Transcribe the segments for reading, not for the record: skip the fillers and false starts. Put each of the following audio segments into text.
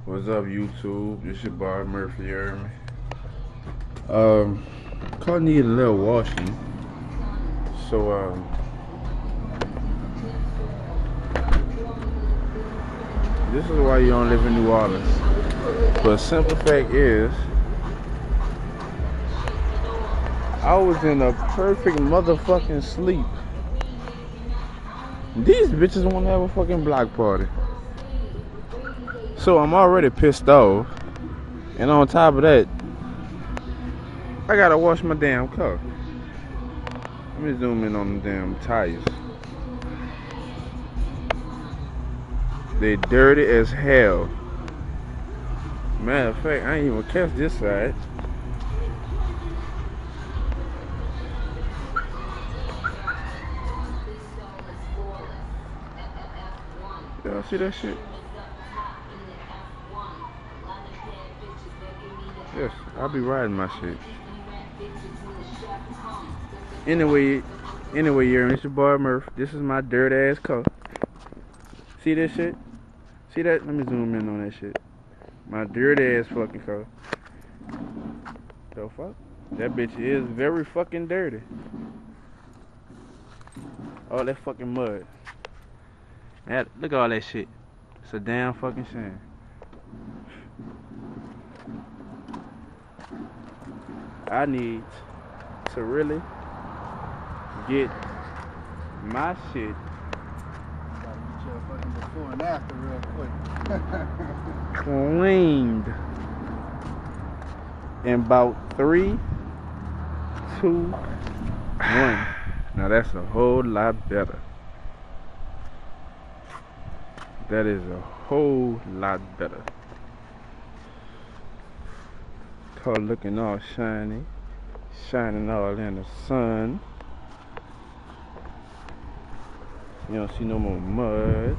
What's up, YouTube? This your boy Murphy, you heard me? Car need a little washing. So, this is why you don't live in New Orleans. But simple fact is, I was in a perfect motherfucking sleep. These bitches want to have a fucking block party. So I'm already pissed off. And on top of that, I gotta wash my damn car. Let me zoom in on the damn tires. They dirty as hell. Matter of fact, I ain't even catch this side. Y'all see that shit? Yes, I'll be riding my shit. Anyway, you're Mr. Boy Murph. This is my dirt ass car. See this shit? See that? Let me zoom in on that shit. My dirt ass fucking car. The fuck? That bitch is very fucking dirty. All that fucking mud. Look at all that shit. It's a damn fucking shame. I need to really get my shit before and after real quick. cleaned in about 3, 2, 1. Now that's a whole lot better. That is a whole lot better. Car looking all shiny, shining all in the sun. You don't see no more mud.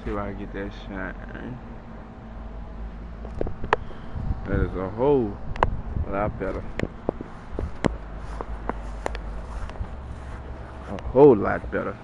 See if I can get that shine. That is a whole lot better. A whole lot better.